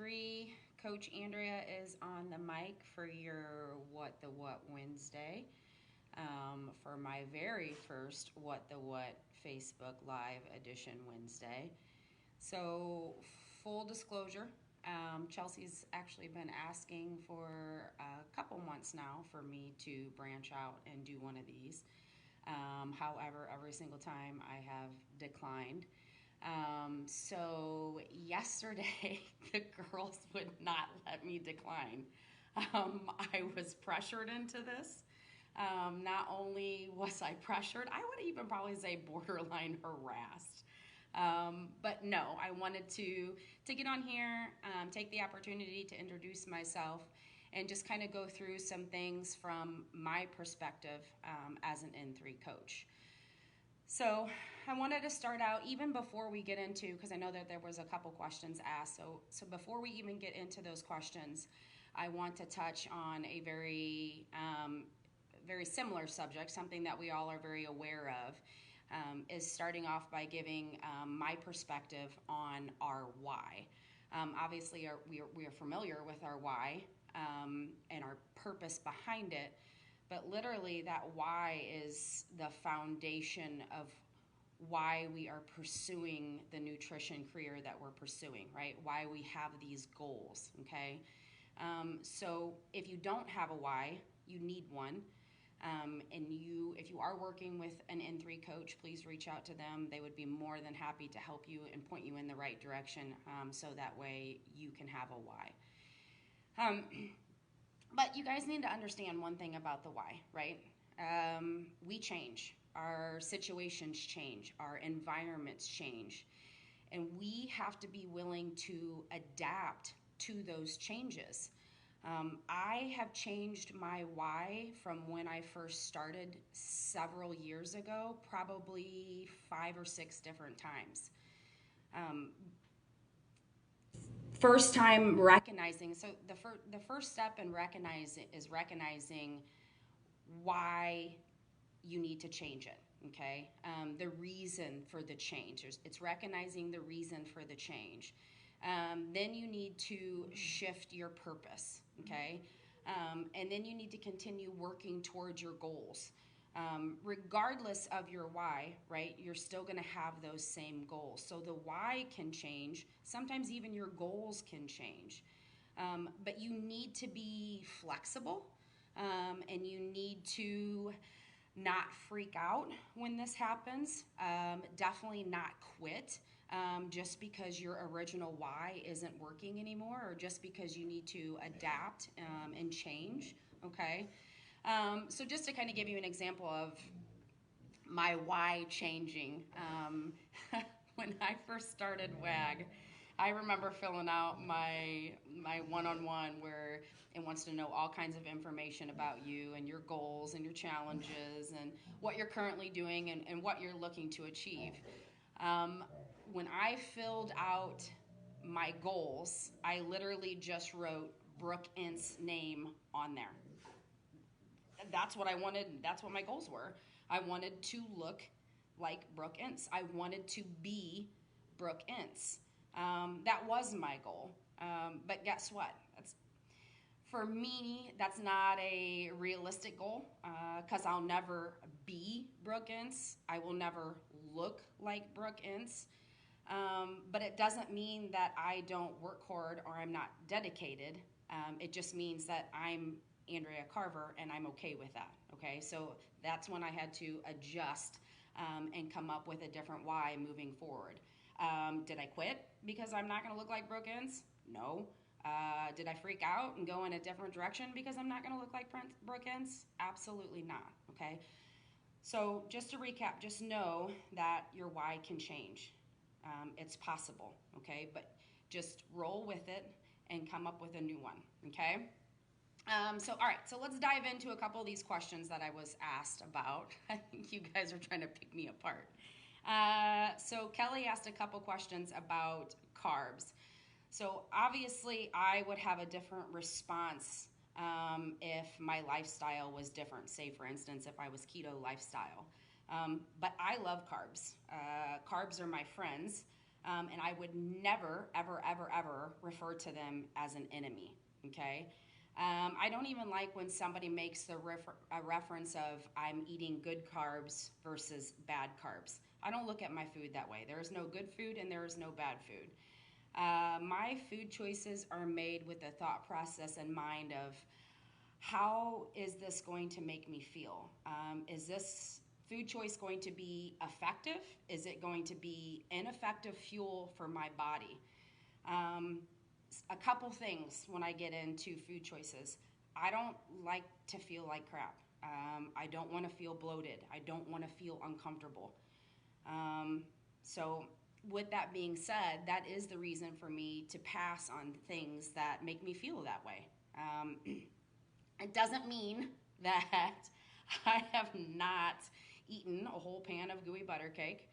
3, Coach Andrea is on the mic for your What the What Wednesday. For my very first What the What Facebook Live edition Wednesday. So, full disclosure, Chelsea's actually been asking for a couple months now for me to branch out and do one of these. However, every single time I have declined. So yesterday, the girls would not let me decline. I was pressured into this. Not only was I pressured, I would even probably say borderline harassed. But no, I wanted to get on here, take the opportunity to introduce myself, and just kind of go through some things from my perspective as an N3 coach. So I wanted to start out even before we get into, because I know that there was a couple questions asked. So before we even get into those questions, I want to touch on a very similar subject, something that we all are very aware of, is starting off by giving my perspective on our why. Obviously, we are familiar with our why and our purpose behind it, but literally that why is the foundation of why we are pursuing the nutrition career that we're pursuing, right? Why we have these goals, okay? So if you don't have a why, you need one. If you are working with an N3 coach, please reach out to them. They would be more than happy to help you and point you in the right direction, so that way you can have a why. But you guys need to understand one thing about the why, right? We change. Our situations change. Our environments change. And we have to be willing to adapt to those changes. I have changed my why from when I first started several years ago, probably 5 or 6 different times. First time recognizing, so the first step in recognizing why you need to change it, okay? The reason for the change. It's recognizing the reason for the change. Then you need to shift your purpose, okay? And then you need to continue working towards your goals. Regardless of your why, right, you're still going to have those same goals. So the why can change. Sometimes even your goals can change. But you need to be flexible, and you need to not freak out when this happens. Definitely not quit just because your original why isn't working anymore, or just because you need to adapt and change, okay? So just to kind of give you an example of my why changing, when I first started WAG, I remember filling out my one-on-one where it wants to know all kinds of information about you and your goals and your challenges and what you're currently doing and what you're looking to achieve. When I filled out my goals, I literally just wrote Brooke Ince name on there. That's what I wanted. That's what my goals were. I wanted to look like Brooke Ince. I wanted to be Brooke Ince. That was my goal. But guess what? For me, that's not a realistic goal, because I'll never be Brooke Ince. I will never look like Brooke Ince. But it doesn't mean that I don't work hard or I'm not dedicated. It just means that I'm Andrea Carver and I'm okay with that. Okay, so that's when I had to adjust and come up with a different why moving forward. Did I quit because I'm not going to look like Brooke Ince? No. Did I freak out and go in a different direction because I'm not going to look like Brooke Ince? Absolutely not. Okay, so just to recap, just know that your why can change. It's possible, okay? But just roll with it and come up with a new one, okay? All right, so let's dive into a couple of these questions that I was asked about. I think you guys are trying to pick me apart. So Kelly asked a couple questions about carbs. So obviously I would have a different response if my lifestyle was different. Say, for instance, if I was keto lifestyle. But I love carbs. Carbs are my friends. And I would never, ever, ever, ever refer to them as an enemy, okay? I don't even like when somebody makes a reference of I'm eating good carbs versus bad carbs. I don't look at my food that way. There is no good food and there is no bad food. My food choices are made with the thought process in mind of how is this going to make me feel? Is this food choice going to be effective? Is it going to be ineffective fuel for my body? Um, a couple things when I get into food choices. I don't like to feel like crap. I don't want to feel bloated. I don't want to feel uncomfortable. Um, so, with that being said, that is the reason for me to pass on things that make me feel that way. It doesn't mean that I have not eaten a whole pan of gooey butter cake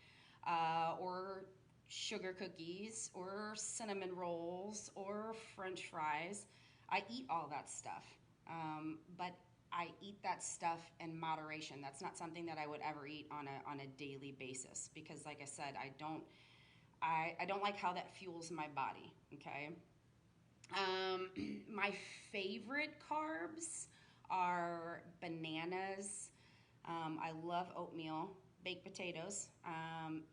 or sugar cookies or cinnamon rolls or french fries. I eat all that stuff. But I eat that stuff in moderation. That's not something that I would ever eat on a daily basis because, like I said, I don't like how that fuels my body. Okay. My favorite carbs are bananas. I love oatmeal, baked potatoes,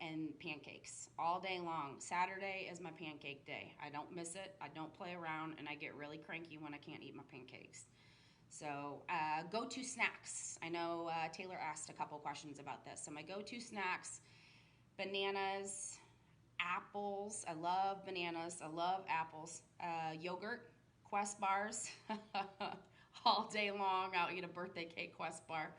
and pancakes all day long. Saturday is my pancake day. I don't miss it. I don't play around, and I get really cranky when I can't eat my pancakes. So, go-to snacks. I know Taylor asked a couple questions about this. So, my go-to snacks: bananas, apples. I love bananas. I love apples. Yogurt, Quest bars, all day long. I'll eat a birthday cake Quest bar.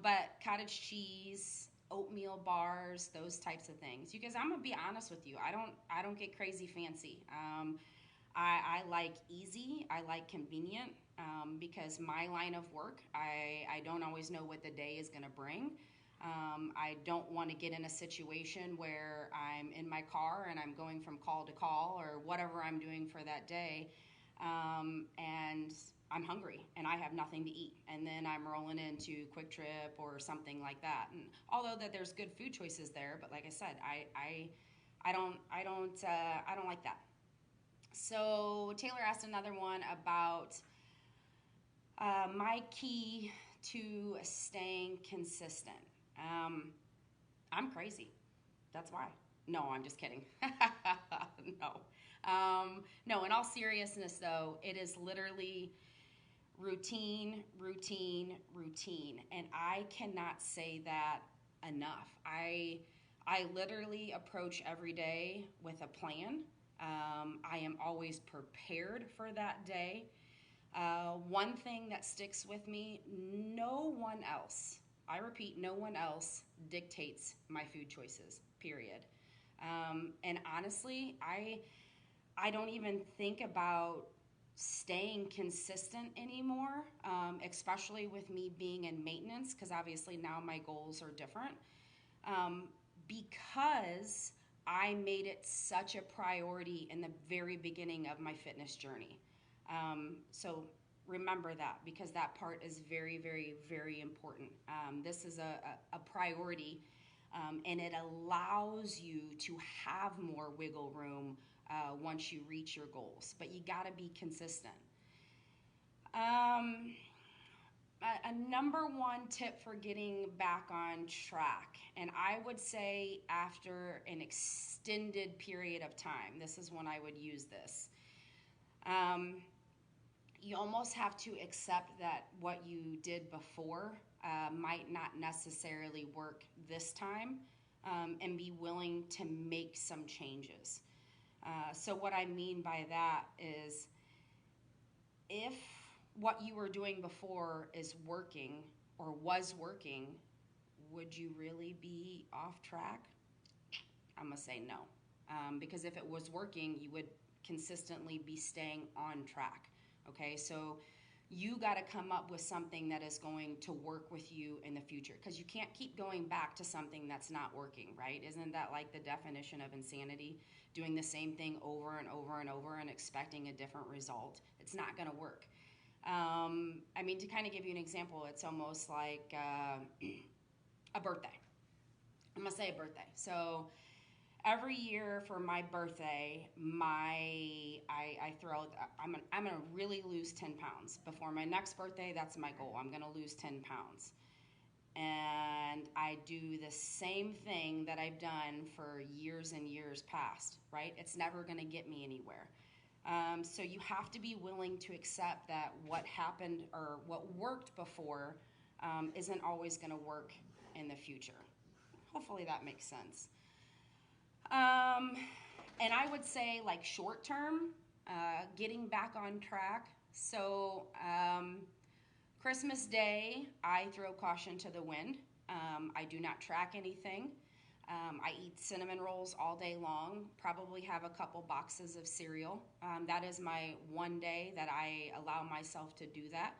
But cottage cheese, oatmeal bars, those types of things. You guys, I'm gonna be honest with you. I don't get crazy fancy. I like easy. I like convenient because my line of work, I don't always know what the day is gonna bring. I don't want to get in a situation where I'm in my car and I'm going from call to call or whatever I'm doing for that day, and I'm hungry and I have nothing to eat, and then I'm rolling into Quick Trip or something like that. And although that there's good food choices there, but like I said, I don't like that. So Taylor asked another one about my key to staying consistent. Um, I'm crazy. That's why. No, I'm just kidding. No. No, in all seriousness, though, it is literally routine, routine, routine. And I cannot say that enough. I literally approach every day with a plan. I am always prepared for that day. One thing that sticks with me: no one else, I repeat, no one else dictates my food choices, period. And honestly, I don't even think about staying consistent anymore, especially with me being in maintenance, because obviously now my goals are different. Um, because I made it such a priority in the very beginning of my fitness journey. So remember that because that part is very, very, very important. This is a priority, and it allows you to have more wiggle room once you reach your goals. But you got to be consistent. Um, a number one tip for getting back on track, and I would say after an extended period of time, this is when I would use this. Um, you almost have to accept that what you did before might not necessarily work this time, and be willing to make some changes. So, what I mean by that is if what you were doing before is working or was working, would you really be off track? I'm going to say no. Because if it was working, you would consistently be staying on track. Okay, so you got to come up with something that is going to work with you in the future because you can't keep going back to something that's not working, right? Isn't that like the definition of insanity? Doing the same thing over and over and over and expecting a different result. It's not going to work. I mean, to kind of give you an example, it's almost like a birthday. I'm going to say a birthday. So every year for my birthday, I throw I'm gonna really lose 10 pounds before my next birthday. That's my goal. I'm gonna lose 10 pounds, and I do the same thing that I've done for years and years past. Right? It's never gonna get me anywhere. So you have to be willing to accept that what happened or what worked before isn't always going to work in the future. Hopefully that makes sense. Um, and I would say, like, short term, getting back on track. So, Christmas Day, I throw caution to the wind. I do not track anything. I eat cinnamon rolls all day long, probably have a couple boxes of cereal. That is my one day that I allow myself to do that.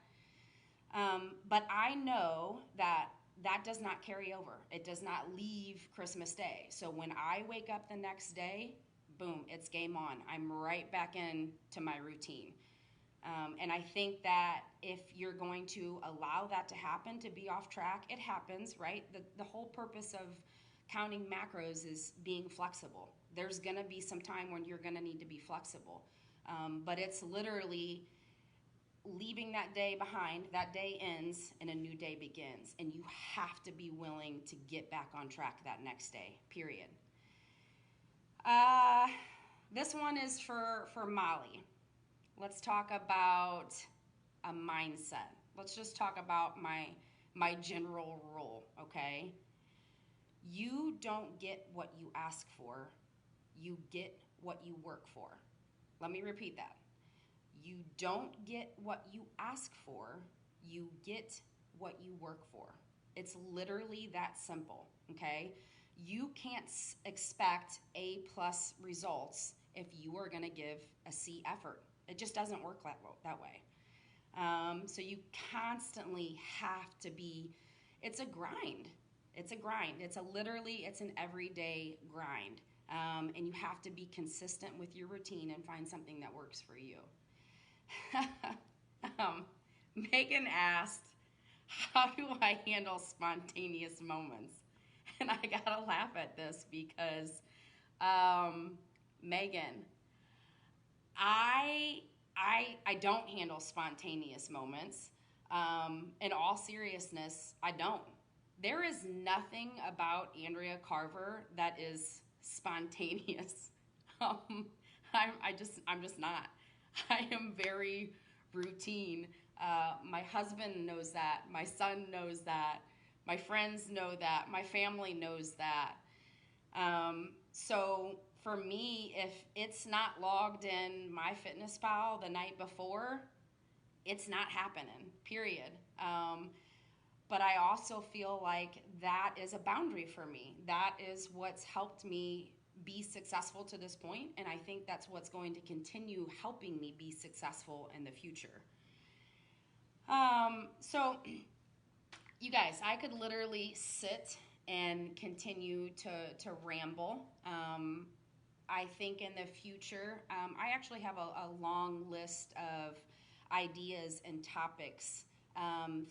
But I know that that does not carry over. It does not leave Christmas Day. So when I wake up the next day, boom, it's game on. I'm right back into my routine. And I think that if you're going to allow that to happen, to be off track, it happens, right? The whole purpose of counting macros is being flexible. There's going to be some time when you're going to need to be flexible. But it's literally leaving that day behind. That day ends and a new day begins. And you have to be willing to get back on track that next day, period. This one is for Molly. Let's talk about a mindset. Let's just talk about my general rule, okay? You don't get what you ask for. You get what you work for. Let me repeat that. You don't get what you ask for. You get what you work for. It's literally that simple, okay? You can't expect A plus results if you are going to give a C effort. It just doesn't work that way. So you constantly have to be, it's a grind. It's a grind. It's an everyday grind. And you have to be consistent with your routine and find something that works for you. Megan asked, how do I handle spontaneous moments? And I gotta laugh at this because, Megan, I don't handle spontaneous moments. In all seriousness, I don't. There is nothing about Andrea Carver that is spontaneous. I'm just not. I am very routine. My husband knows that. My son knows that. My friends know that. My family knows that. So for me, if it's not logged in MyFitnessPal the night before, it's not happening, period. But I also feel like that is a boundary for me. That is what's helped me be successful to this point, and I think that's what's going to continue helping me be successful in the future. So you guys, I could literally sit and continue to ramble. I think in the future, I actually have a long list of ideas and topics,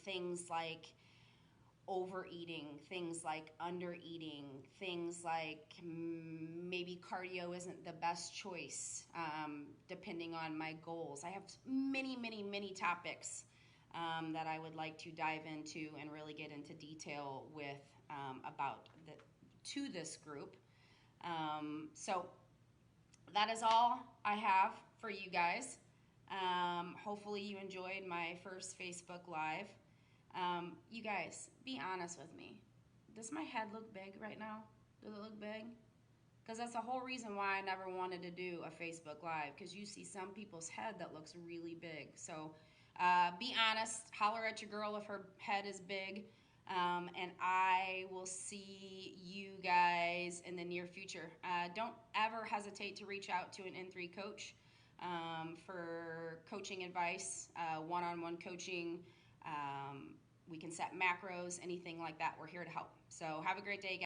things like overeating, things like undereating, things like maybe cardio isn't the best choice, depending on my goals. I have many topics that I would like to dive into and really get into detail with about to this group. So that is all I have for you guys. Hopefully you enjoyed my first Facebook Live. You guys, be honest with me. Does my head look big right now? Does it look big? Because that's the whole reason why I never wanted to do a Facebook Live, because you see some people's head that looks really big. So be honest, holler at your girl if her head is big, and I will see you guys in the near future. Don't ever hesitate to reach out to an N3 coach for coaching advice, one-on-one coaching. We can set macros, anything like that. We're here to help. So have a great day, guys.